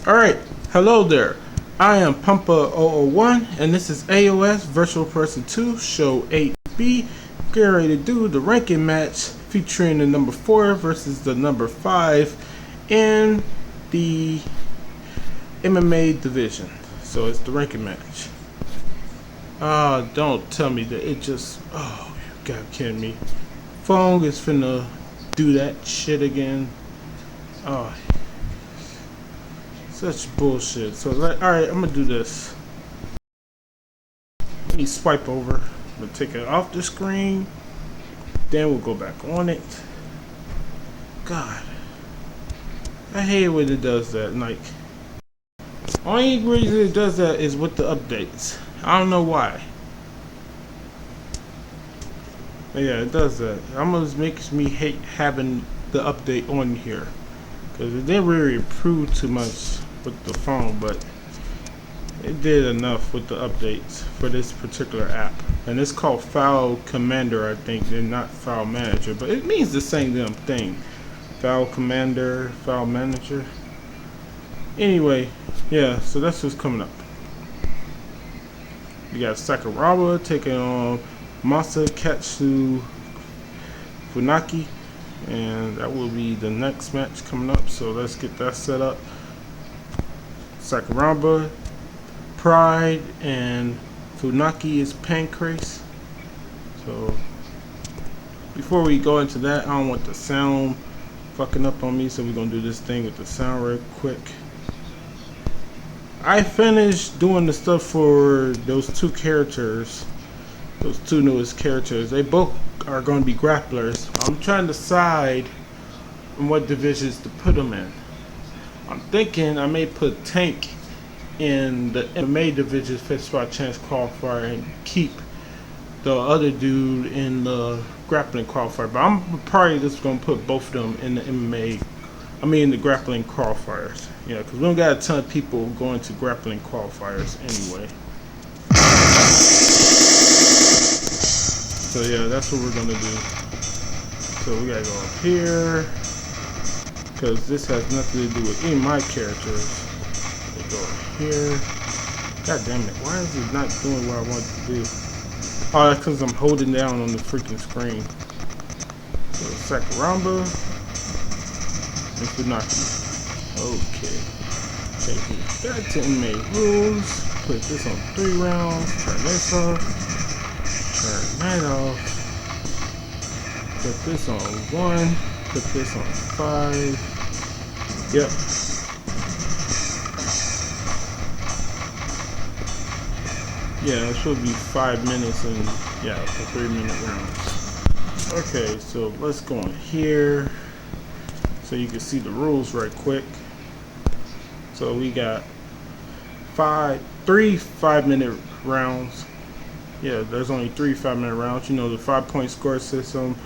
Alright, hello there. I am Pumpa001 and this is AOS Virtual Person 2 Show 8B. Getting ready to do the ranking match featuring the number 4 versus the number 5 in the MMA division. So it's the ranking match. Don't tell me that it just... Oh, you gotta kidding me. Phone is finna do that shit again. Oh, such bullshit. So, alright, I'm gonna do this. Let me swipe over. I'm gonna take it off the screen. Then we'll go back on it. God. I hate when it does that. Like, only reason it does that is with the updates. I don't know why. But yeah, it does that. It almost makes me hate having the update on here. Because it didn't really improve too much with the phone, but it did enough with the updates for this particular app. And it's called File Commander, I think, and not File Manager, but it means the same damn thing. File Commander, File Manager. Anyway, yeah, so that's what's coming up. You got Sakuraba taking on Masakatsu Funaki, and that will be the next match coming up. So let's get that set up. Sakuraba, Pride, and Funaki is Pancrase. So before we go into that, I don't want the sound fucking up on me, so we're gonna do this thing with the sound real quick. I finished doing the stuff for those two characters, those two newest characters. They both are going to be grapplers. I'm trying to decide on what divisions to put them in. I'm thinking I may put Tank in the MMA division, fifth spot chance qualifier, and keep the other dude in the grappling qualifier. But I'm probably just going to put both of them in the MMA. I mean the grappling qualifiers. Yeah, because we don't got a ton of people going to grappling qualifiers anyway. So yeah, that's what we're gonna do. So we gotta go up here, because this has nothing to do with any of my characters. We go up here. God damn it, why is it not doing what I want it to do? Oh, that's because I'm holding down on the freaking screen. So Sakuraba and Funaki. Okay. Change it back to MMA rules. Put this on 3 rounds. Turn this off. Turn that off. Put this on 1. Put this on 5. Yep. Yeah, it should be 5 minutes and yeah, for 3-minute rounds. Okay, so let's go in here so you can see the rules right quick. So we got 3 5-minute rounds. Yeah, there's only 3 5-minute rounds. You know, the 5-point score system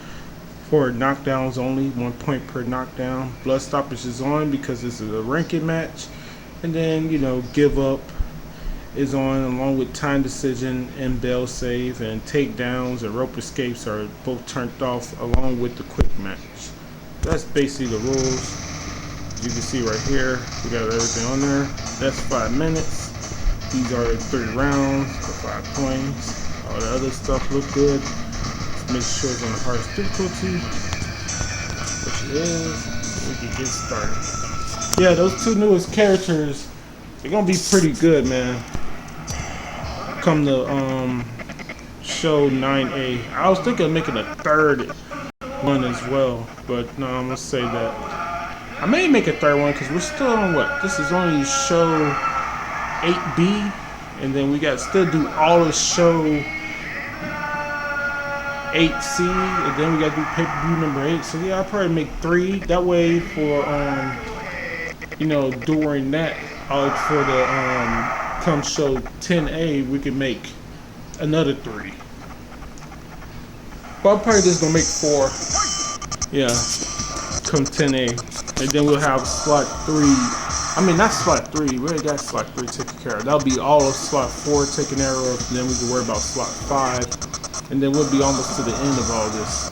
for knockdowns only, 1 point per knockdown. Blood stoppage is on because this is a ranking match. And then, you know, give up is on along with time decision and bell save, and takedowns and rope escapes are both turned off along with the quick match. That's basically the rules. You can see right here, we got everything on there. That's 5 minutes. These are 3 rounds for 5 points. All the other stuff look good. Let's make sure it's on the hardest difficulty, which it is, so we can get started. Yeah, those 2 newest characters, they're gonna be pretty good, man. Come to show 9A. I was thinking of making a 3rd one as well, but no, I'm gonna say that. I may make a 3rd one because we're still on what? This is only show 8B, and then we got still do all of show 8C, and then we got to do pay-per-view number 8. So yeah, I'll probably make 3. That way for you know, during that, for the come show 10A, we can make another 3. But I'm probably just gonna make 4. Yeah, come 10A. And then we'll have slot 3. I mean, not slot 3. We already got slot 3 taken care of. That'll be all of slot 4 taken care of. And then we can worry about slot 5. And then we'll be almost to the end of all this.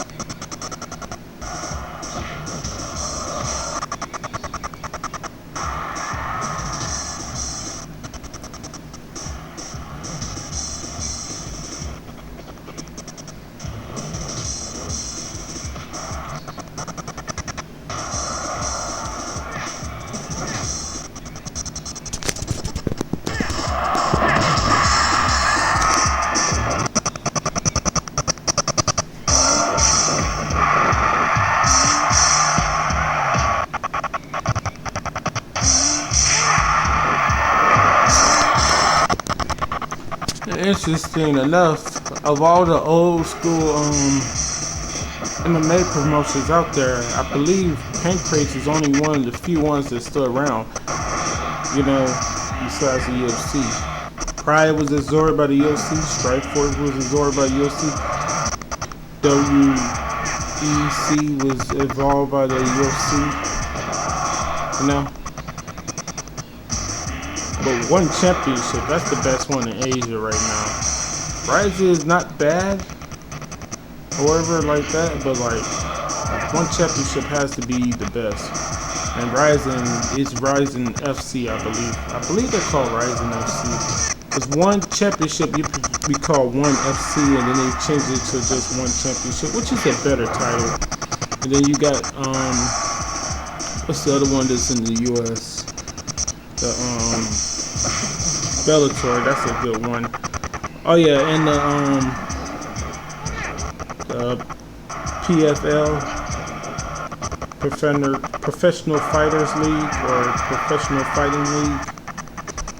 interesting enough, of all the old school MMA promotions out there, I believe Pancrase is only one of the few ones that's still around. You know, besides the UFC. Pride was absorbed by the UFC. Strikeforce was absorbed by the UFC. WEC was involved by the UFC. You know. But one championship, that's the best one in Asia right now. Rise is not bad, however, like that, but like one championship has to be the best. And Ryzen is Ryzen FC, I believe. I believe they're called Ryzen FC. Because one championship you be called one FC, and then they changed it to just one championship, which is a better title. And then you got what's the other one that's in the US? The Bellator, that's a good one. Oh yeah, and the PFL, Professional Fighters League, or Professional Fighting League.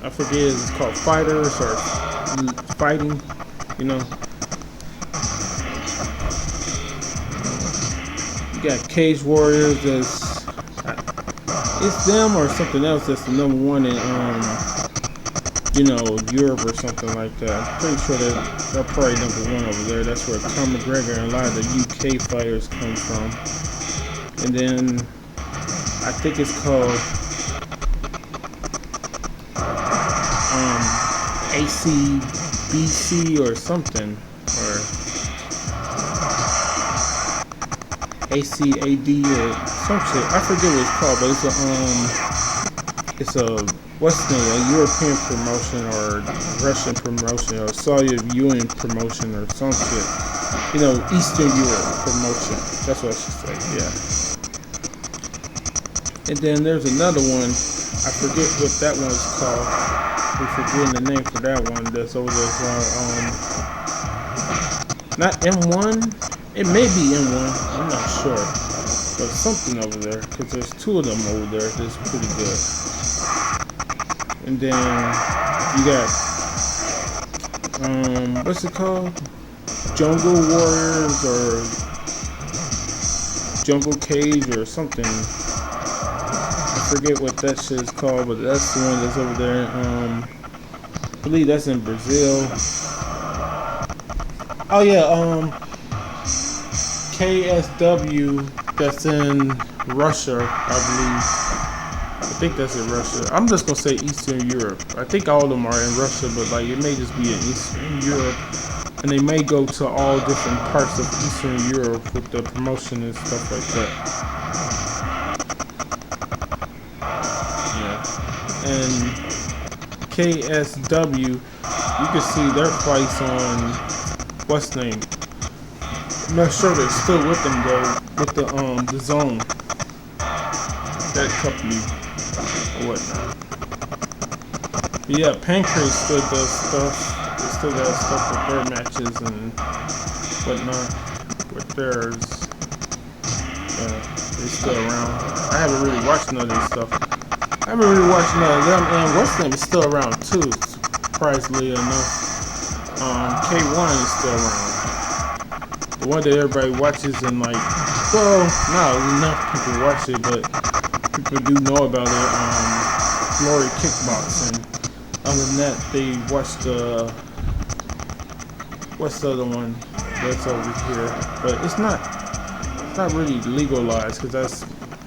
I forget if it's called Fighters or Fighting, you know. You got Cage Warriors, it's them or something else that's the number one in you know, Europe or something like that. I'm pretty sure they're probably number one over there. That's where Conor McGregor and a lot of the UK fighters come from. And then I think it's called ACBC or something, or ACAD or some shit. I forget what it's called, but it's a what's the name? A European promotion or Russian promotion or Soviet Union promotion or some shit. You know, Eastern Europe promotion. That's what I should say. Yeah. And then there's another one. I forget what that one's called. We're forgetting the name for that one. That's over there. Not M1. It may be M1. I'm not sure. But something over there, because there's two of them over there that's pretty good. And then you got what's it called? Jungle Warriors or Jungle Cage or something. I forget what that shit is called, but that's the one that's over there. I believe that's in Brazil. Oh yeah, KSW, that's in Russia, I believe. I think that's in Russia. I'm just gonna say Eastern Europe. I think all of them are in Russia, but like it may just be in Eastern Europe, and they may go to all different parts of Eastern Europe with the promotion and stuff like that. Yeah, and KSW, you can see their fights on what's the name? I'm not sure they're still with them though, with the Zone, that company or whatnot. But yeah, Pancrase still does stuff. They still got stuff with their matches and whatnot with theirs. Yeah, they still around. I haven't really watched none of this stuff. I haven't really watched none of them, and what's the name is still around too, surprisingly enough. K1 is still around. The one that everybody watches and like, well, not enough people watch it, but people do know about it. Glory Kickboxing. Other than that, they watch what's the other one that's over here? But it's not really legalized because that's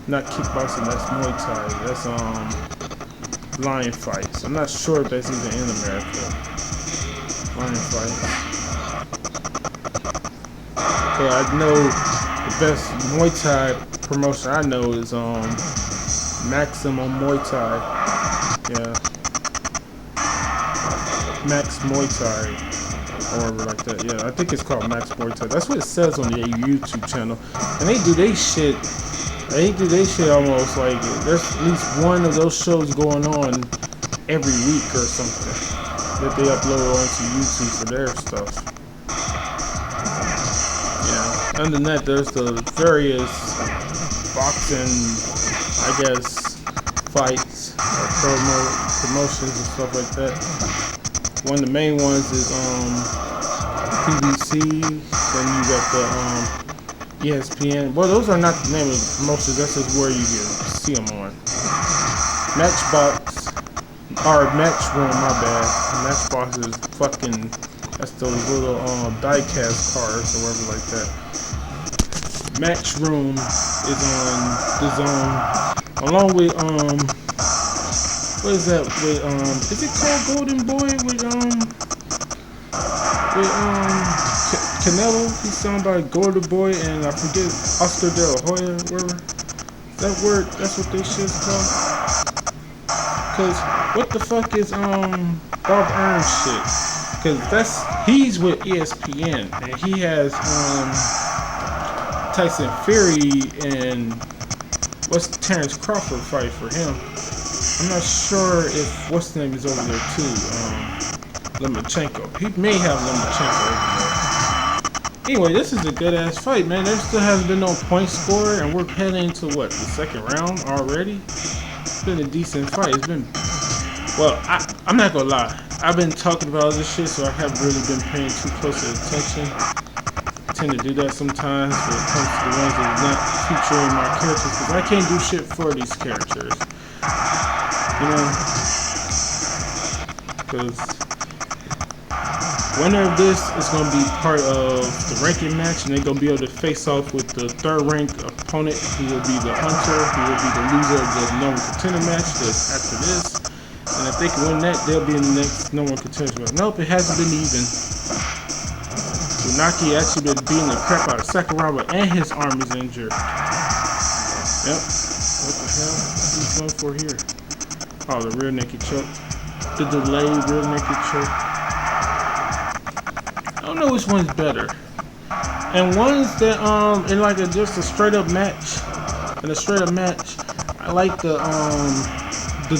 not kickboxing. That's Muay Thai. That's lion fights. I'm not sure if that's even in America. Lion fights. But I know the best Muay Thai promotion I know is Maximum Muay Thai. Yeah. Max Muay Thai. Or like that. Yeah, I think it's called Max Muay Thai. That's what it says on their YouTube channel. And they do their shit. They do their shit almost like there's at least one of those shows going on every week or something that they upload onto YouTube for their stuff. Yeah. Other than that, there's the various boxing, I guess, fights or promotions and stuff like that. One of the main ones is PBC. Then you got the ESPN. Well, those are not the name of most of. That's just where you can see them on. Matchbox or Matchroom. My bad. Matchbox is fucking. That's those little diecast cards or whatever like that. Matchroom is on the Zone, along with what is that with is it called Golden Boy with Canelo? He's sung by Golden Boy and I forget Oscar De La Hoya, whatever. That word, that's what this shit's called. Cause what the fuck is Bob Ernst shit? Cause he's with ESPN and he has Tyson Fury and what's Terrence Crawford fight for him. I'm not sure if what's the name is over there too. Lomachenko. He may have Lomachenko over there. Anyway, this is a good ass fight, man. There still hasn't been no point score, and we're heading into what, the second round already. It's been a decent fight. It's been I'm not gonna lie. I've been talking about all this shit, so I haven't really been paying too close attention. I tend to do that sometimes when it comes to the ones that are not featuring my characters, because I can't do shit for these characters. You know, because winner of this is going to be part of the ranking match, and they're going to be able to face off with the third ranked opponent, who will be the hunter, who will be the loser of the number contender match that's after this. And if they can win that, they'll be in the next number contender match. Nope, it hasn't been even. Funaki actually been beating the crap out of the second round, and his arm is injured. Yep. What the hell? What's he going for here? Oh, the rear naked choke. The delayed rear naked choke. I don't know which one's better. And ones that in like just a straight up match. In a straight up match, I like the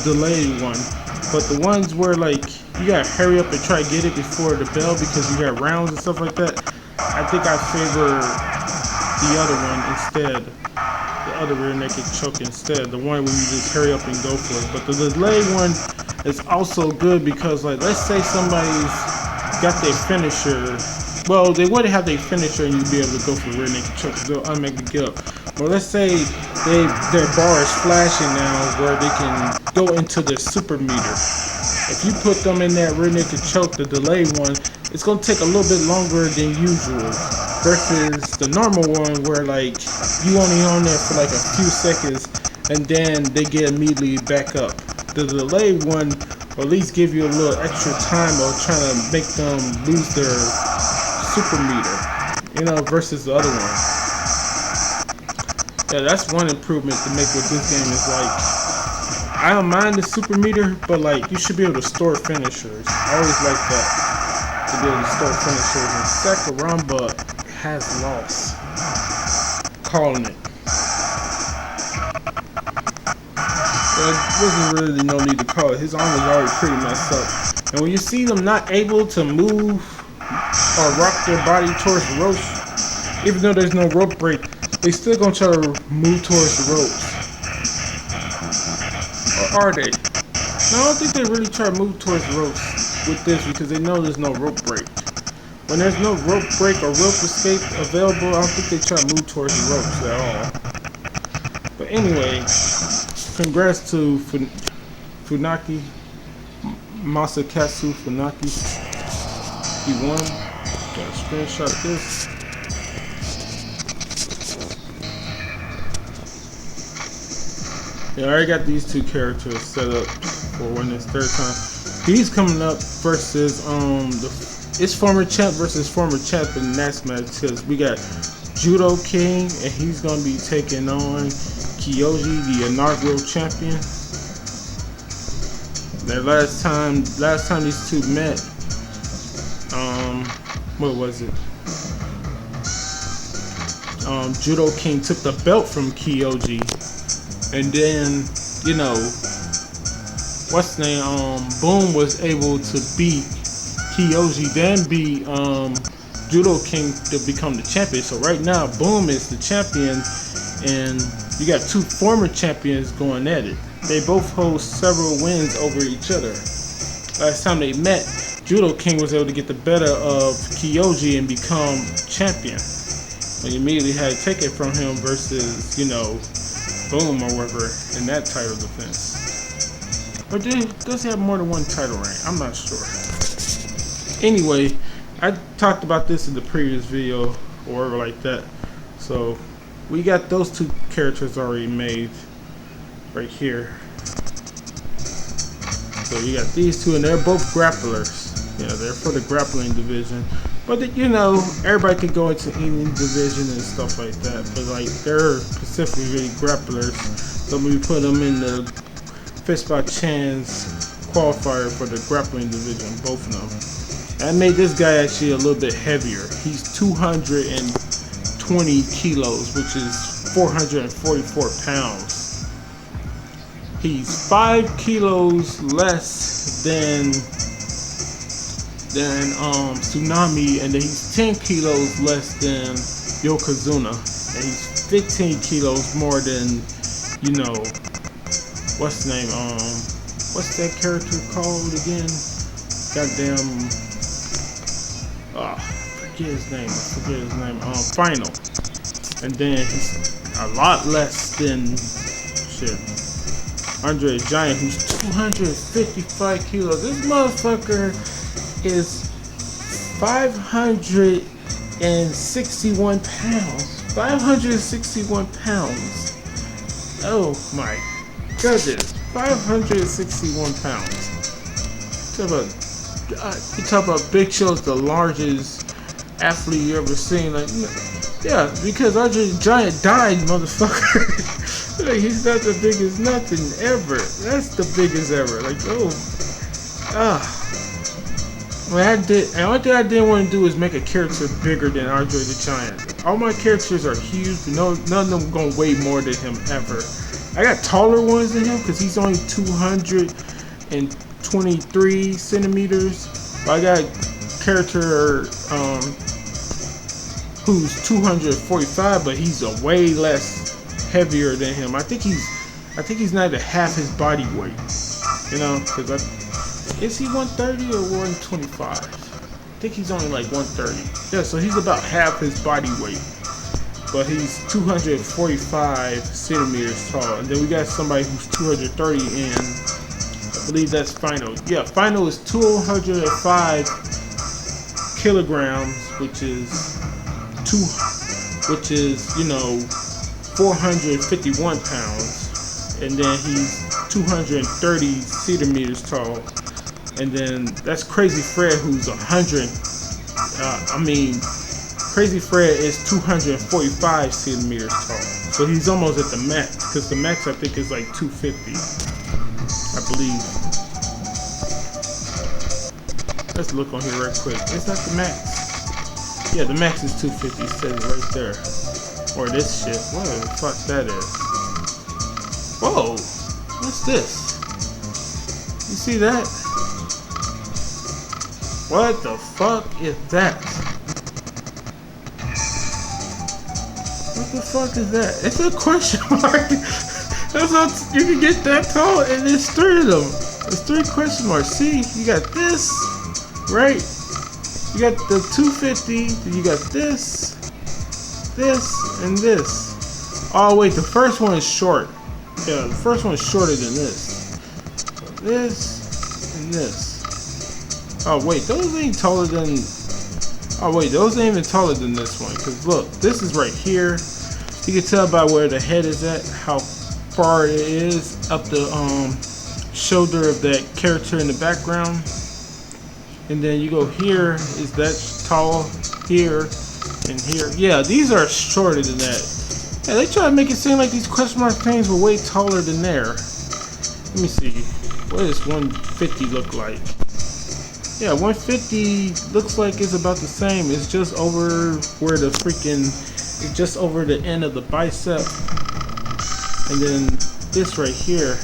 delayed one. But the ones where like you gotta hurry up and try to get it before the bell because you got rounds and stuff like that, I think I favor the other one instead. The other rear naked choke instead. The one where you just hurry up and go for it. But the delayed one is also good because, like, let's say somebody's got their finisher. Well, they wouldn't have their finisher and you'd be able to go for the rear naked choke because they'll automatically get up. But let's say their bar is flashing now where they can go into the super meter. If you put them in that rear naked choke, the delayed one, it's going to take a little bit longer than usual. Versus the normal one where like you only on there for like a few seconds and then they get immediately back up. The delayed one will at least give you a little extra time of trying to make them lose their super meter, you know, versus the other one. Yeah, that's one improvement to make with this game is like, I don't mind the super meter, but like you should be able to store finishers. I always like that, to be able to store finishers. And Sakuraba has lost. Calling it. There wasn't really no need to call it. His arm was already pretty messed up. And when you see them not able to move or rock their body towards the ropes, even though there's no rope break, they still gonna try to move towards the ropes. Or are they? No, I don't think they really try to move towards the ropes with this because they know there's no rope break. When there's no rope break or rope escape available, I don't think they try to move towards the ropes at all. But anyway, congrats to Funaki, Masakatsu Funaki. He won. Got a screenshot of this. Yeah, I already got these two characters set up for when it's third time. He's coming up versus it's former champ versus former champ in the next match because we got Judo King and he's gonna be taking on Kyoji, the inaugural champion. That last time these two met, what was it? Judo King took the belt from Kyoji, and then you know what's the name? Boom was able to beat Kyoji, then beat Judo King to become the champion. So right now, Boom is the champion, and you got two former champions going at it. They both hold several wins over each other. Last time they met, Judo King was able to get the better of Kyoji and become champion. And immediately had to take it from him versus, you know, Boom or whatever in that title defense. Or does he have more than one title reign? I'm not sure. Anyway, I talked about this in the previous video or whatever like that. So we got those two characters already made right here. So you got these two, and they're both grapplers. You know, they're for the grappling division. But you know, everybody could go into any division and stuff like that. But like, they're specifically grapplers. So we put them in the Fist by Chance qualifier for the grappling division, both of them. That made this guy actually a little bit heavier. He's 220 kilos, which is 444 pounds. He's 5 kilos less than Tsunami, and then he's 10 kilos less than Yokozuna, and he's 15 kilos more than, you know, what's the name? What's that character called again? Goddamn. Forget his name. Final. And then he's a lot less than Andre the Giant, who's 255 kilos. This motherfucker is 561 pounds. 561 pounds. Oh my goodness. 561 pounds. You talk about Big Show's the largest athlete you ever seen. Like, yeah, because Andre the Giant died, motherfucker. Like, he's not the biggest nothing ever. That's the biggest ever. Like, the only thing I didn't want to do is make a character bigger than Andre the Giant. All my characters are huge, but none of them gonna weigh more than him ever. I got taller ones than him because he's only 223 centimeters. But I got a character who's 245, but he's a way less heavier than him. I think he's not even half his body weight. You know, because is he 130 or 125? I think he's only like 130. Yeah, so he's about half his body weight. But he's 245 centimeters tall. And then we got somebody who's 230, and I believe that's Final. Yeah, Final is 205 kilograms, which is you know, 451 pounds. And then he's 230 centimeters tall. And then that's Crazy Fred, who's 100. Crazy Fred is 245 centimeters tall. So he's almost at the max, because the max I think is like 250, I believe. Let's look on here right quick. Is that the max? Yeah, the max is 250, it says right there. Or this shit. What the fuck that is? Whoa! What's this? You see that? What the fuck is that? What the fuck is that? It's a question mark. That's not, you can get that tall, and there's 3 of them. There's 3 question marks. See, you got this, right? You got the 250, then you got this, and this. Oh wait, the first one is short. Yeah, the first one is shorter than this. This and this. Oh wait, those ain't taller than. Oh wait, those ain't even taller than this one. Cause look, this is right here. You can tell by where the head is at, how far it is up the shoulder of that character in the background. And then you go here, is that tall? Here and here. Yeah, these are shorter than that. Yeah, they try to make it seem like these question mark things were way taller than there. Let me see. What does 150 look like? Yeah, 150 looks like it's about the same. It's just over where the freaking, it's just over the end of the bicep. And then this right here.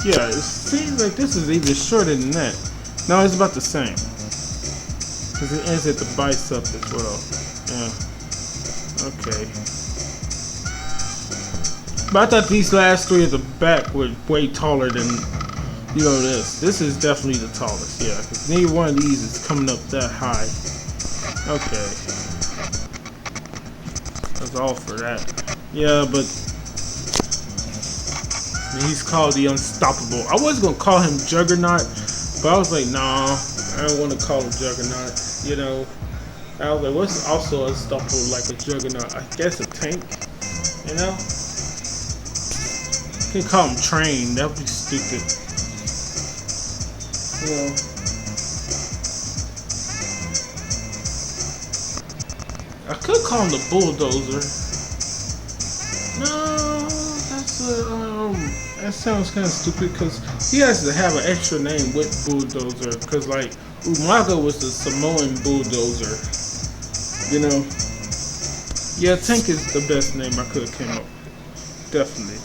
Yeah, it seems like this is even shorter than that. No, it's about the same. Because it ends at the bicep as well. Yeah. Okay. But I thought these last 3 at the back were way taller than You know this. This is definitely the tallest. Yeah, because neither one of these is coming up that high. Okay. That's all for that. Yeah, but he's called the Unstoppable. I was gonna call him Juggernaut, but I was like, nah, I don't want to call him Juggernaut. You know, I was like, what's also unstoppable like a Juggernaut? I guess a tank. You know, you can call him Train. That would be stupid. You know. I could call him the Bulldozer. No, that sounds kind of stupid because he has to have an extra name with Bulldozer. Because like Umaga was the Samoan Bulldozer. You know. Yeah, Tank is the best name I could have came up with. Definitely.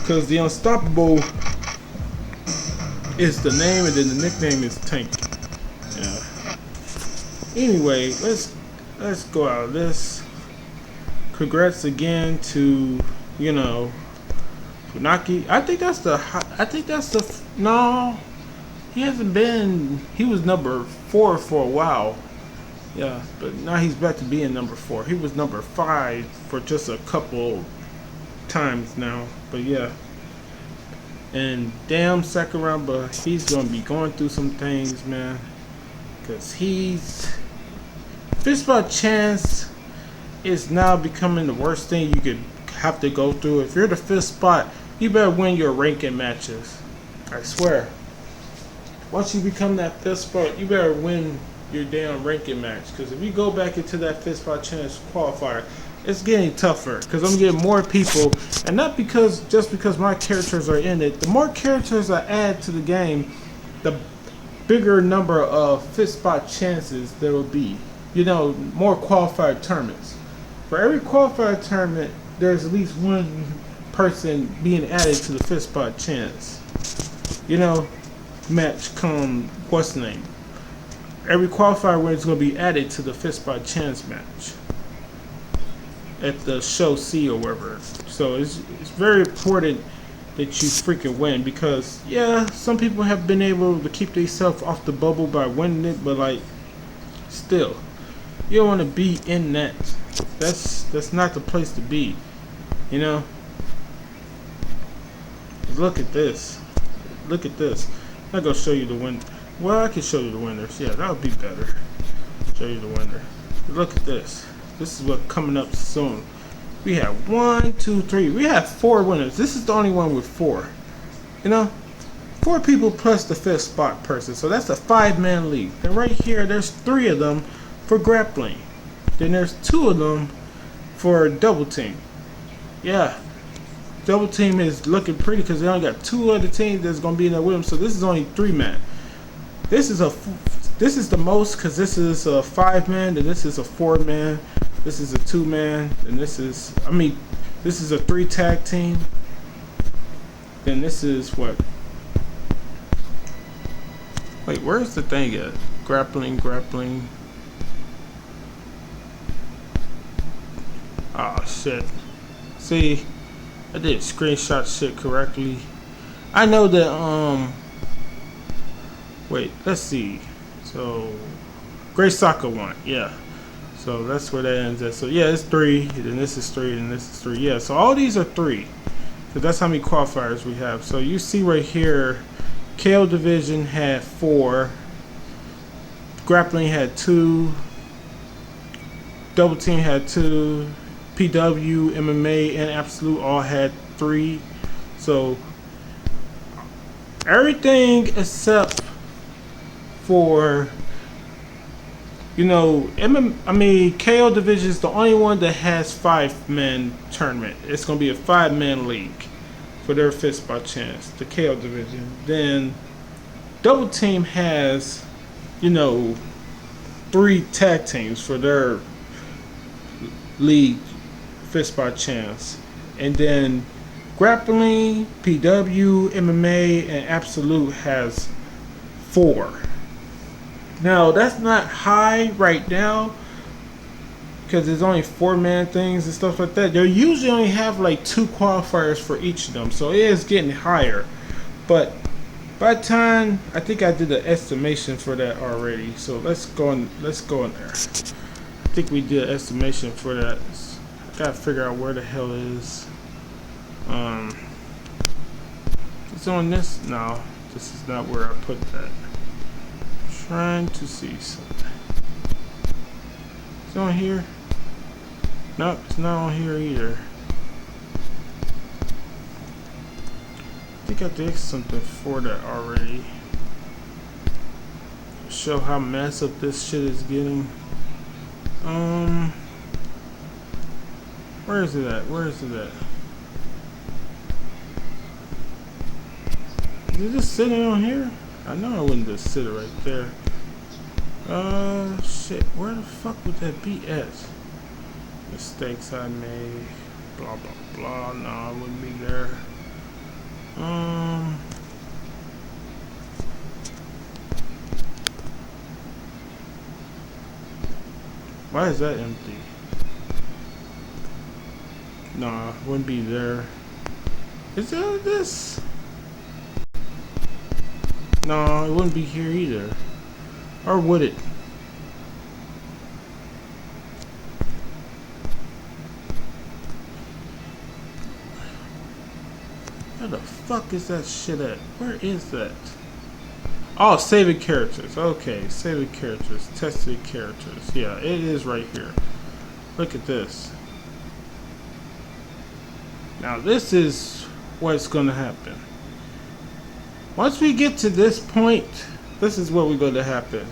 Because the Unstoppable is the name and then the nickname is Tank. Yeah. Anyway, let's go out of this. Congrats again to, you know, Funaki. I think that's the no. He hasn't been. He was number 4 for a while. Yeah, but now he's back to being number 4. He was number 5 for just a couple times now. But yeah. And damn Sakuraba, he's gonna be going through some things, man. Cause fist spot chance is now becoming the worst thing you could have to go through. If you're the fifth spot, you better win your ranking matches. I swear. Once you become that fifth spot, you better win your damn ranking match. Because if you go back into that fifth spot chance qualifier, it's getting tougher. Because I'm getting more people, and not because just because my characters are in it. The more characters I add to the game, the bigger number of fifth spot chances there will be. You know, more qualifier tournaments. For every qualifier tournament, there's at least one person being added to the fifth spot chance. You know, match come, what's the name? Every qualifier winner is going to be added to the fifth spot chance match at the show C or wherever. So it's very important that you freaking win, because yeah, some people have been able to keep themselves off the bubble by winning it, but like still, you don't want to be in that. That's not the place to be, you know. Look at this. Look at this. I'm gonna show you the win. Well, I can show you the winners. Yeah, that would be better. Show you the winner. Look at this. This is what's coming up soon. We have 1, 2, 3. We have 4 winners. This is the only one with 4. You know, 4 people plus the fifth spot person. So that's a 5-man league. And right here, there's 3 of them for grappling. Then there's 2 of them for double team. Yeah, double team is looking pretty because they only got 2 other teams that's gonna be in there with them. So this is only 3-man. This is the most, because this is a 5-man, and this is a 4-man. This is a 2-man, and this is a 3 tag team. Then this is what? Wait, where's the thing at? Grappling. Oh shit. See, I did screenshot shit correctly. I know that wait, let's see. So Great Soccer won, yeah. So that's where that ends at. So yeah, it's 3, then this is 3, and this is 3. Yeah, so all these are 3. So that's how many qualifiers we have. So you see right here, KO division had 4, grappling had 2, double team had 2, PW, MMA, and Absolute all had 3. So everything except for, you know, KO division is the only one that has 5-man tournament. It's going to be a 5-man league for their fifth spot chance, the KO division. Then double team has, you know, 3 tag teams for their league fifth spot chance. And then grappling, PW, MMA, and Absolute has 4. Now that's not high right now because there's only 4-man things and stuff like that. They usually only have like 2 qualifiers for each of them, so it is getting higher. But By the time, I think I did an estimation for that already. So let's go in there. I think we did an estimation for that. I gotta figure out where the hell it is. It's on this. No, this is not where I put that. I'm trying to see something. It's on here. Nope, it's not on here either. I think I did something for that already. Show how massive this shit is getting. Where is it at? Where is it at? Is it just sitting on here? I know I wouldn't just sit it right there. Shit. Where the fuck would that be at? Mistakes I made. Blah blah blah. No, I wouldn't be there. Why is that empty? Nah, wouldn't be there. Is there this? No, it wouldn't be here either. Or would it? Where the fuck is that shit at? Where is that? Oh, saving characters. Okay, saving characters. Tested characters. Yeah, it is right here. Look at this. Now this is what's gonna happen. Once we get to this point, this is what we're gonna happen.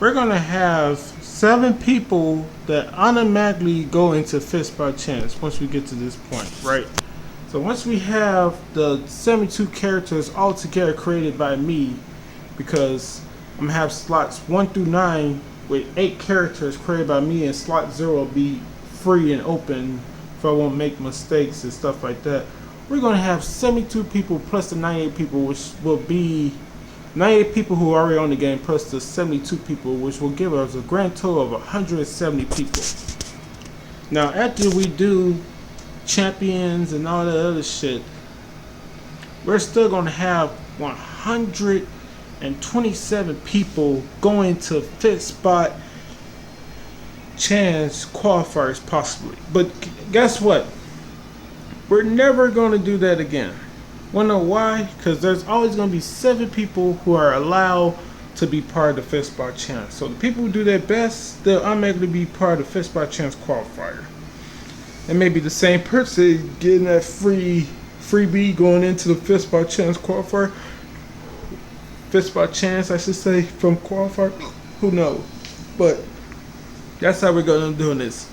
We're gonna have 7 people that automatically go into fist by chance once we get to this point, right? So once we have the 72 characters all together created by me, because I'm gonna have slots 1 through 9 with 8 characters created by me, and slot 0 will be free and open if I won't make mistakes and stuff like that. We're gonna have 72 people plus the 98 people, which will be 98 people who are already on the game plus the 72 people, which will give us a grand total of 170 people. Now after we do champions and all that other shit, we're still gonna have 127 people going to fifth spot chance qualifiers possibly. But guess what? We're never going to do that again. Wanna know why? Because there's always going to be 7 people who are allowed to be part of the fifth spot chance. So the people who do their best, they'll automatically be part of the fifth spot chance qualifier. And maybe the same person getting that freebie going into the fifth spot chance qualifier. Fifth spot chance, I should say, from qualifier. Who knows? But that's how we're going to do this.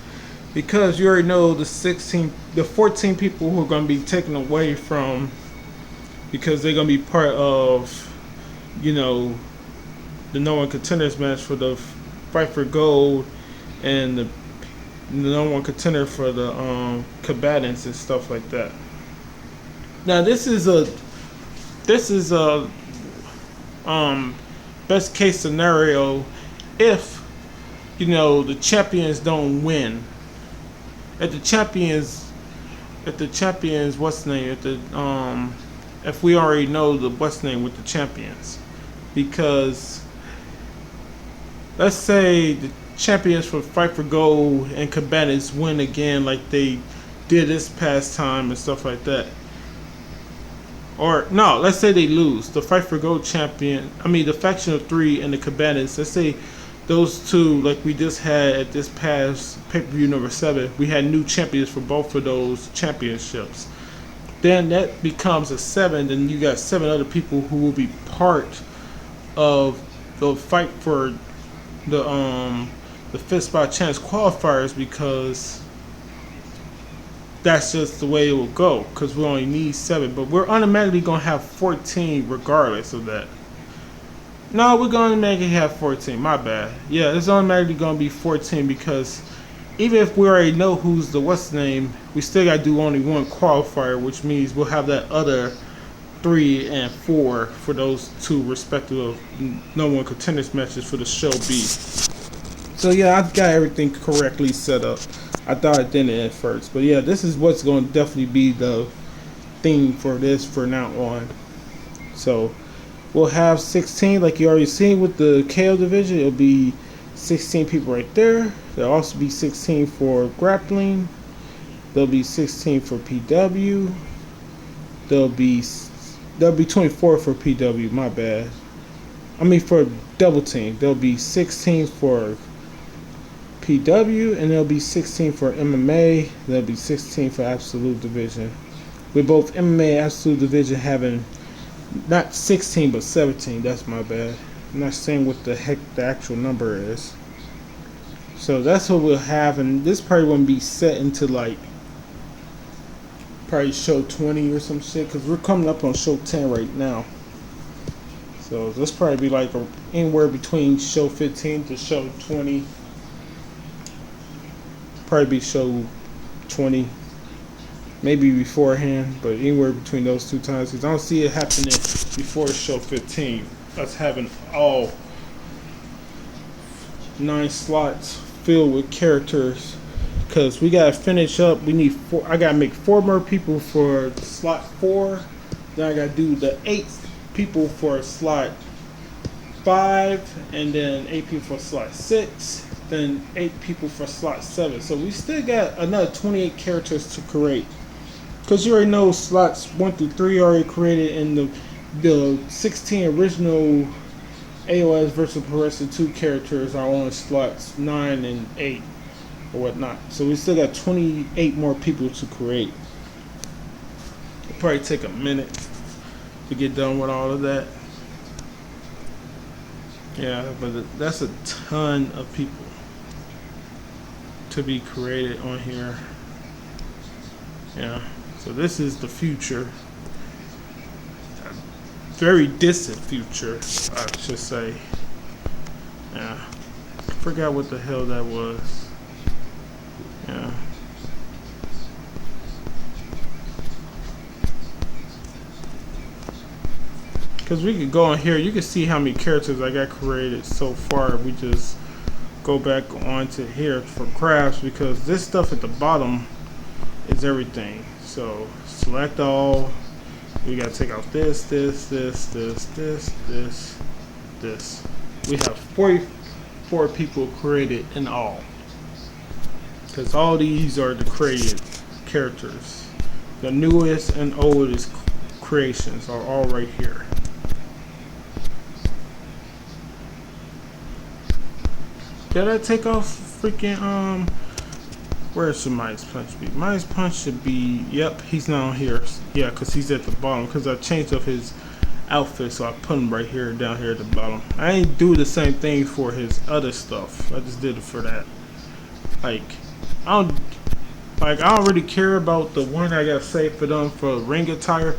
Because you already know the 14 people who are going to be taken away from, because they're going to be part of, you know, the No One Contenders match for the Fight for Gold, and the No One Contender for the combatants and stuff like that. Now this is a best case scenario if, you know, the champions don't win. If the champions, what's the name? If we already know the what's the name with the champions, because let's say the champions for Fight for Gold and combatants win again, like they did this past time and stuff like that. Or no, let's say they lose. The Fight for Gold champion, the faction of 3 and the combatants. Let's say those two, like we just had at this past pay-per-view number 7, we had new champions for both of those championships. Then that becomes a 7. Then you got 7 other people who will be part of the fight for the fifth spot chance qualifiers, because that's just the way it will go. Because we only need 7, but we're automatically gonna have 14 regardless of that. No, we're going to make it have 14. My bad. Yeah, it's automatically going to be 14, because even if we already know who's the what's the name, we still got to do only one qualifier, which means we'll have that other 3 and 4 for those 2 respective No One Contenders matches for the show B. So yeah, I've got everything correctly set up. I thought it didn't at first, but yeah, this is what's going to definitely be the theme for this for now on. So we'll have 16, like you already seen with the KO division. It'll be 16 people right there. There'll also be 16 for grappling. There'll be 16 for PW. There'll be 24 for PW. My bad. I mean for double team. There'll be 16 for PW, and there'll be 16 for MMA. There'll be 16 for Absolute Division. With both MMA and Absolute Division having not 16 but 17. That's my bad. I'm not saying what the heck the actual number is. So that's what we'll have, and this probably won't be set into like probably show 20 or some shit, because we're coming up on show 10 right now. So this probably be like anywhere between show 15 to show 20. Probably be show 20, maybe beforehand, but anywhere between those two times, because I don't see it happening before show 15. Us having all 9 slots filled with characters, because we gotta finish up. We need 4. I gotta make 4 more people for slot 4. Then I gotta do the 8 people for slot 5, and then 8 people for slot 6. Then 8 people for slot 7. So we still got another 28 characters to create. Because you already know slots 1 through 3 already created, and the 16 original AOS versus Progressive 2 characters are on slots 9 and 8 or whatnot. So we still got 28 more people to create. It'll probably take a minute to get done with all of that. Yeah, but that's a ton of people to be created on here. Yeah, so this is the future, very distant future, I should say. Yeah, forgot what the hell that was. Yeah, because we could go on here, you can see how many characters I got created so far. We just go back onto here for crafts, because this stuff at the bottom is everything. So select all. We gotta take out this. We have 44 people created in all, because all these are the created characters. The newest and oldest creations are all right here. Did I take off freaking where's the Midas Punch be? Midas Punch should be, yep, he's not on here. Yeah, because he's at the bottom, because I changed up his outfit, so I put him right here, down here at the bottom. I ain't do the same thing for his other stuff. I just did it for that. I don't really care about the one I got saved for them for ring attire.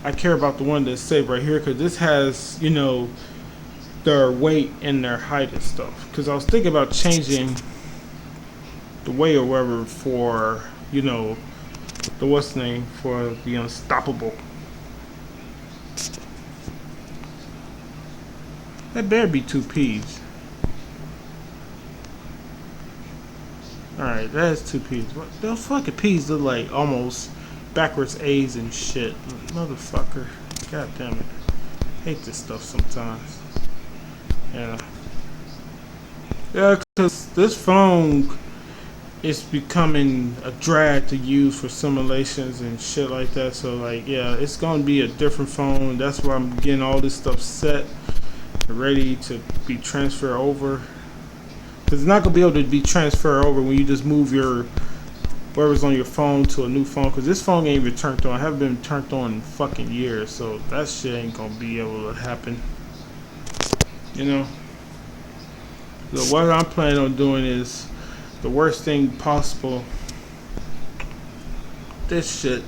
I care about the one that's saved right here, because this has, you know, their weight and their height and stuff. Because I was thinking about changing the weight or whatever for, you know, the what's name for the Unstoppable. That better be 2 P's. Alright, that's 2 P's. What the fucking P's look like almost backwards A's and shit. Motherfucker. God damn it. Hate this stuff sometimes. Yeah. Yeah, because this phone is becoming a drag to use for simulations and shit like that. So, like, yeah, it's going to be a different phone. That's why I'm getting all this stuff set, ready to be transferred over. Because it's not going to be able to be transferred over when you just move your whatever's on your phone to a new phone. Because this phone ain't even turned on. I haven't been turned on in fucking years. So that shit ain't going to be able to happen. You know? So what I'm planning on doing is the worst thing possible. This shit.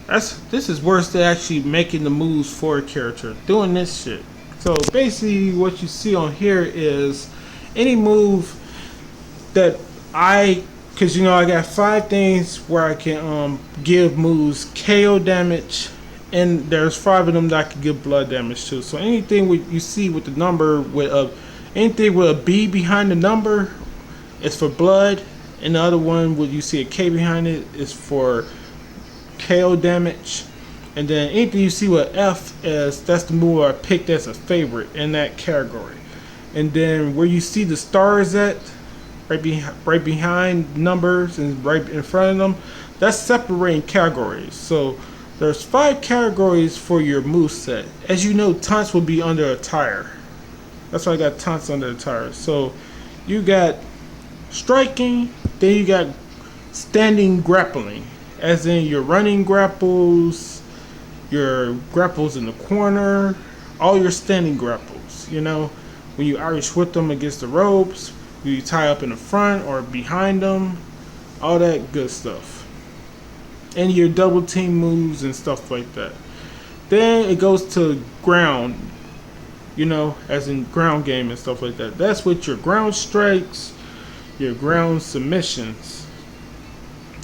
This is worse than actually making the moves for a character. Doing this shit. So basically what you see on here is any move that because you know I got 5 things where I can give moves KO damage, and there's 5 of them that I can give blood damage to. So anything you see with the number with anything with a B behind the number is for blood, and the other one where you see a K behind it is for KO damage. And then anything you see with F as, that's the move I picked as a favorite in that category. And then where you see the stars at, right behind numbers and right in front of them, that's separating categories. So there's 5 categories for your move set. As you know, taunts will be under attire. That's why I got taunts under attire. So you got striking, then you got standing grappling, as in your running grapples, your grapples in the corner, all your standing grapples. You know, when you Irish whip them against the ropes, you tie up in the front or behind them, all that good stuff. And your double team moves and stuff like that. Then it goes to ground, you know, as in ground game and stuff like that. That's with your ground strikes, your ground submissions.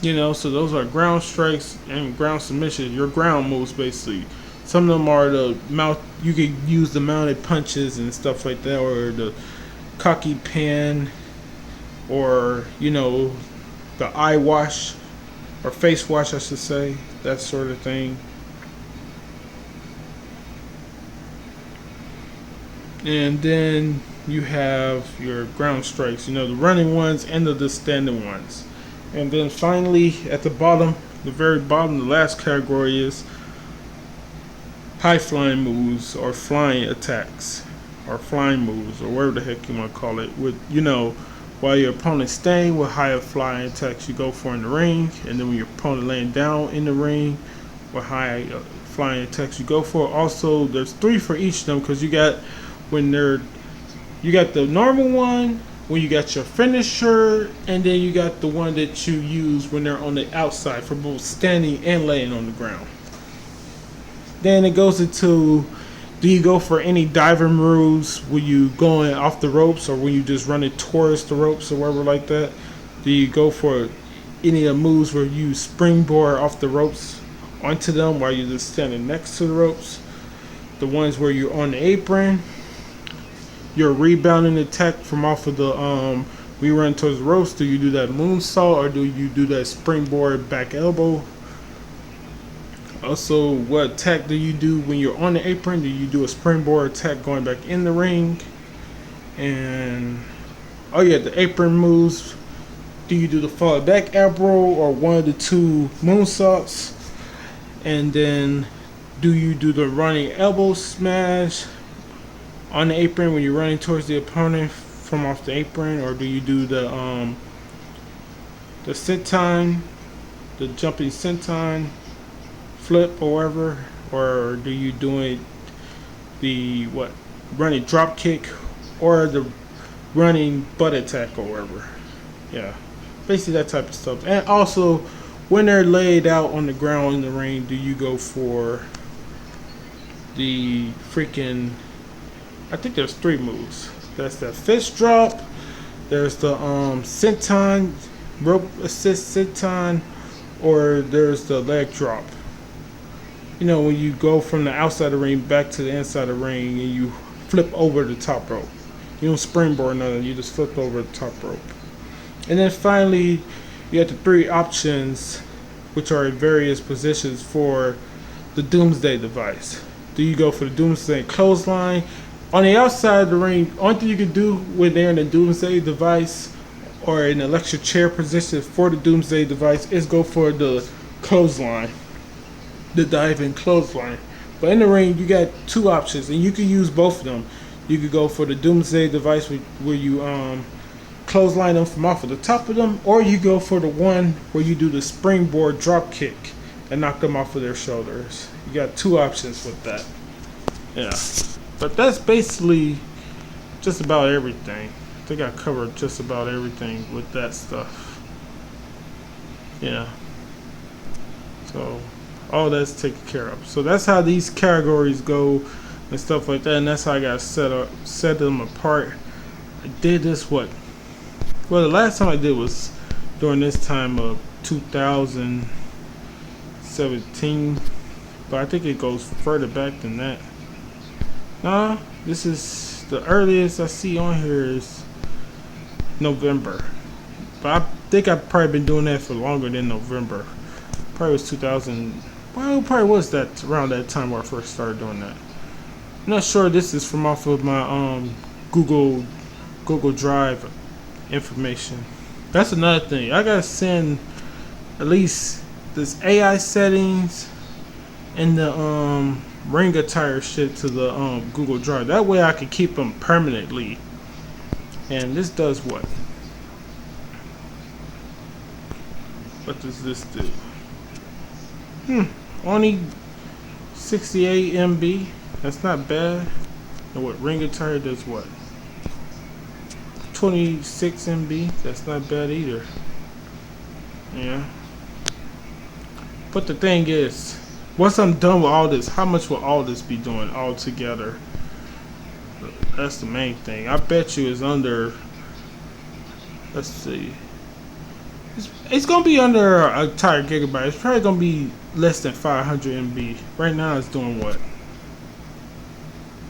You know, so those are ground strikes and ground submissions, your ground moves basically. Some of them are the mount, you could use the mounted punches and stuff like that, or the cocky pin, or, you know, the eye wash, or face wash I should say, that sort of thing. And then you have your ground strikes, you know, the running ones and the standing ones. And then finally at the bottom, the very bottom, the last category is high flying moves, or flying attacks, or flying moves, or whatever the heck you want to call it, with, you know, while your opponent's staying, with higher flying attacks you go for in the ring, and then when your opponent laying down in the ring, with high flying attacks you go for. Also, there's 3 for each of them, because you got you got the normal one when you got your finisher, and then you got the one that you use when they're on the outside for both standing and laying on the ground. Then it goes into, do you go for any diver moves when you going off the ropes, or when you just running towards the ropes or whatever like that? Do you go for any of the moves where you springboard off the ropes onto them while you're just standing next to the ropes? The ones where you're on the apron, your rebounding attack from off of the when you run towards the ropes, do you do that moonsault, or do you do that springboard back elbow? Also, what attack do you do when you're on the apron? Do you do a springboard attack going back in the ring? And oh yeah, the apron moves. Do you do the fall back elbow, or one of the 2 moonsaults? And then do you do the running elbow smash on the apron when you're running towards the opponent from off the apron, or do you do the senton, the jumping senton flip or whatever, or do you do it the running drop kick, or the running butt attack or whatever? Yeah, basically that type of stuff. And also, when they're laid out on the ground in the ring, do you go for the freaking, I think there's 3 moves. There's the fist drop, there's the senton, rope assist senton, or there's the leg drop. You know, when you go from the outside of the ring back to the inside of the ring and you flip over the top rope. You don't springboard nothing, you just flip over the top rope. And then finally, you have the 3 options, which are in various positions for the Doomsday device. Do you go for the Doomsday clothesline? On the outside of the ring, only thing you can do when they're in the Doomsday device or in the electric chair position for the Doomsday device is go for the clothesline, the diving clothesline. But in the ring, you got 2 options, and you can use both of them. You could go for the Doomsday device where you clothesline them from off of the top of them, or you go for the one where you do the springboard drop kick and knock them off of their shoulders. You got 2 options with that. Yeah. But that's basically just about everything. I think I covered just about everything with that stuff. Yeah. So all that's taken care of. So that's how these categories go and stuff like that, and that's how I got set them apart. I did this the last time I did was during this time of 2017, but I think it goes further back than that. Nah, this is the earliest I see on here is November, but I think I've probably been doing that for longer than November. Probably was Well, it probably was that around that time where I first started doing that. I'm not sure this is from off of my Google Drive information. That's another thing. I gotta send at least this AI settings and the ring attire shit to the Google Drive. That way I can keep them permanently. And this does what? What does this do? Only 68 MB. That's not bad. And what ring attire does what? 26 MB. That's not bad either. Yeah. But the thing is, once I'm done with all this, how much will all this be doing all together? That's the main thing. I bet you it's under. Let's see. It's gonna be under a entire gigabyte. It's probably gonna be less than 500 MB. Right now it's doing what?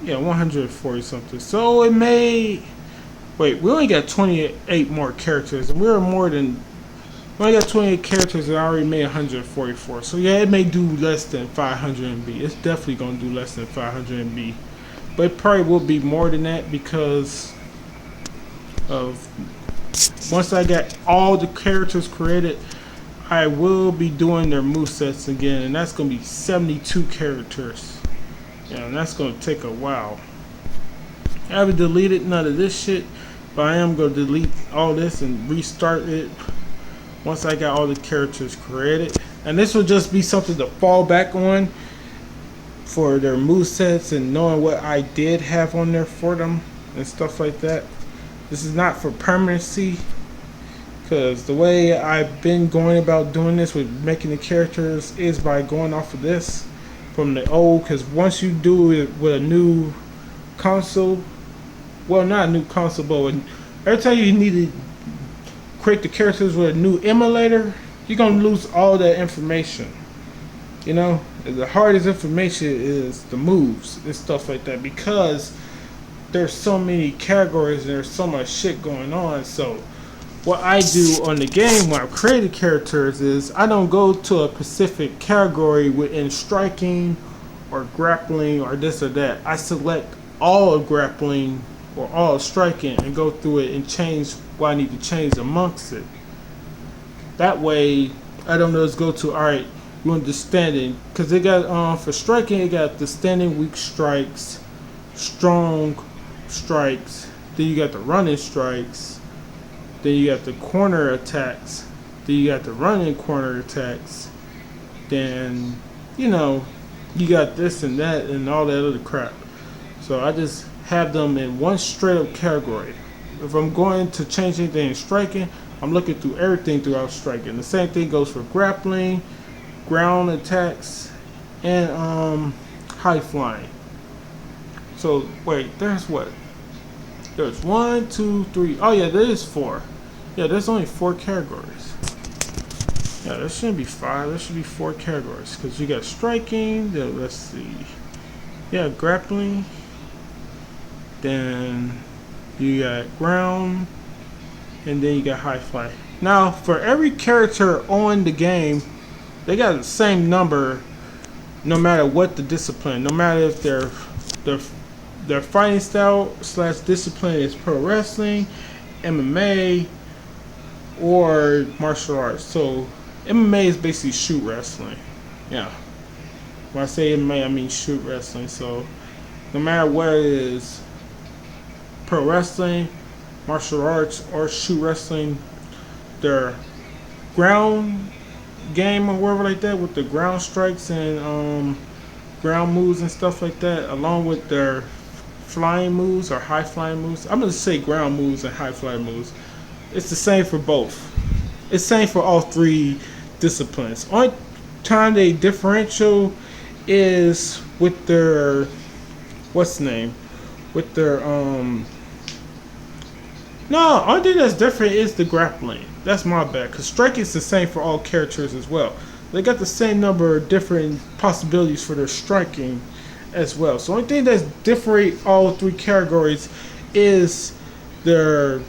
Yeah, 140 something. So it may. Wait, we only got 28 more characters, and we're more than. We only got 28 characters, and I already made 144. So yeah, it may do less than 500 MB. It's definitely gonna do less than 500 MB, but it probably will be more than that because of. Once I get all the characters created, I will be doing their movesets again, and that's going to be 72 characters. Yeah, and that's going to take a while. I haven't deleted none of this shit, but I am going to delete all this and restart it once I got all the characters created. And this will just be something to fall back on for their movesets and knowing what I did have on there for them and stuff like that. This is not for permanency, because the way I've been going about doing this with making the characters is by going off of this from the old, because once you do it with a new console, well, not a new console, but every time you need to create the characters with a new emulator, you're going to lose all that information. You know, the hardest information is the moves and stuff like that, because there's so many categories and there's so much shit going on. So what I do on the game when I create characters is I don't go to a specific category within striking or grappling or this or that. I select all of grappling or all of striking and go through it and change what I need to change amongst it. That way I don't just go to, alright, you want the standing, because they got for striking it got the standing weak strikes, strong strikes, then you got the running strikes, then you got the corner attacks, then you got the running corner attacks, then you know you got this and that and all that other crap. So I just have them in one straight up category. If I'm going to change anything in striking, I'm looking through everything throughout striking. The same thing goes for grappling, ground attacks, and high flying. So wait, there's what? There's 1, 2, 3. Oh yeah, there is 4. Yeah, there's only 4 categories. Yeah, there shouldn't be 5. There should be 4 categories, because you got striking. Then let's see. Yeah, grappling. Then you got ground, and then you got high fly. Now, for every character on the game, they got the same number, no matter what the discipline. No matter if their fighting style / discipline is pro wrestling, MMA, or martial arts. So MMA is basically shoot wrestling. Yeah. When I say MMA, I mean shoot wrestling. So no matter what it is, pro wrestling, martial arts, or shoot wrestling, their ground game or whatever like that, with the ground strikes and ground moves and stuff like that, along with their flying moves or high flying moves. I'm gonna say ground moves and high flying moves. It's the same for both. It's the same for all 3 disciplines. Only time they differential is with their what's the name? With their no, only thing that's different is the grappling. That's my bad, because striking is the same for all characters as well. They got the same number of different possibilities for their striking as well. So only thing that's different all 3 categories is their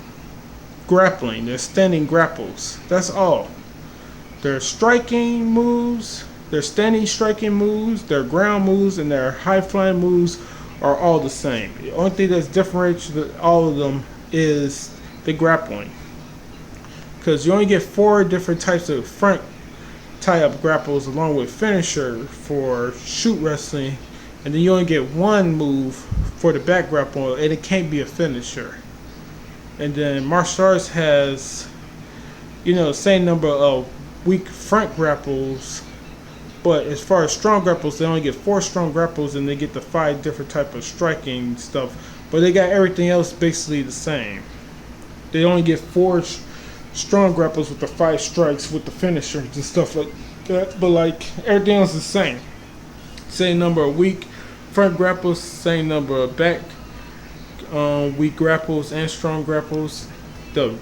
grappling, their standing grapples. That's all. Their striking moves Their standing striking moves, their ground moves, and their high flying moves are all the same. The only thing that's differentiates all of them is the grappling. Because you only get 4 different types of front tie-up grapples along with finisher for shoot wrestling, and then you only get 1 move for the back grapple, and it can't be a finisher. And then martial arts has, same number of weak front grapples, but as far as strong grapples, they only get 4 strong grapples, and they get the 5 different type of striking stuff. But they got everything else basically the same. They only get 4 strong grapples with the 5 strikes with the finishers and stuff like that. But like everything else is the same. Same number of weak front grapples, same number of back weak grapples and strong grapples. The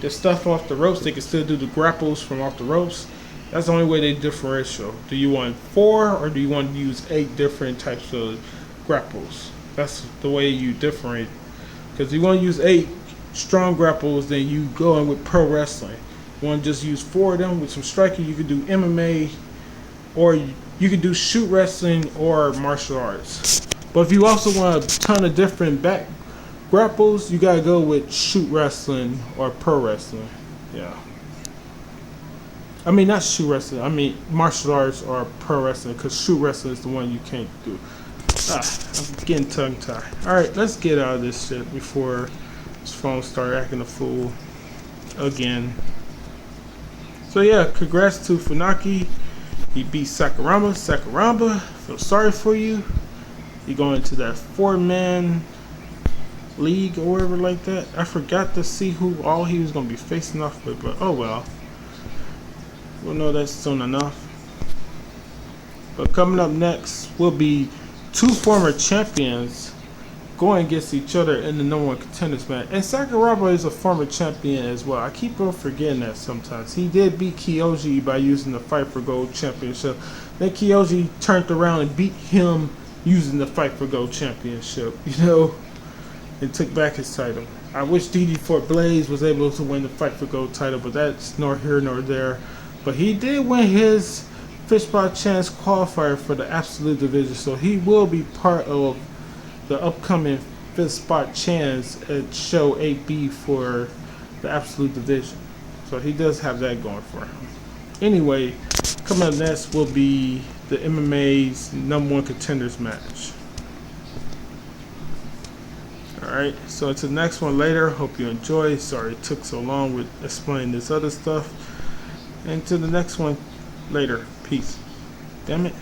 stuff off the ropes, they can still do the grapples from off the ropes. That's the only way they differential. Do you want 4 or do you want to use 8 different types of grapples? That's the way you differentiate. Because you want to use 8 strong grapples, then you go in with pro wrestling. You want to just use 4 of them with some striking, you could do MMA, or you could do shoot wrestling or martial arts. But if you also want a ton of different back grapples, you gotta go with shoot wrestling or pro wrestling. Yeah. I mean, not shoot wrestling. I mean martial arts or pro wrestling, because shoot wrestling is the one you can't do. I'm getting tongue-tied. Alright, let's get out of this shit before this phone start acting a fool again. So yeah, congrats to Funaki. He beat Sakuraba. Sakuraba, feel sorry for you. You going into that 4-man league or whatever like that. I forgot to see who all he was going to be facing off with, but oh well. We'll know that soon enough. But coming up next will be 2 former champions going against each other in the #1 contenders match. And Sakuraba is a former champion as well. I keep on forgetting that sometimes. He did beat Kyoji by using the Fight for Gold championship. Then Kyoji turned around and beat him using the Fight for Gold championship, and took back his title. I wish DD Fort Blaze was able to win the Fight for Gold title, but that's nor here nor there. But he did win his Fishball Chance qualifier for the Absolute Division, so he will be part of the upcoming 5th spot chance at show 8B for the Absolute Division. So he does have that going for him. Anyway, coming up next will be the MMA's #1 contenders match. Alright, so until the next one later, hope you enjoy. Sorry it took so long with explaining this other stuff. And to the next one later. Peace. Damn it.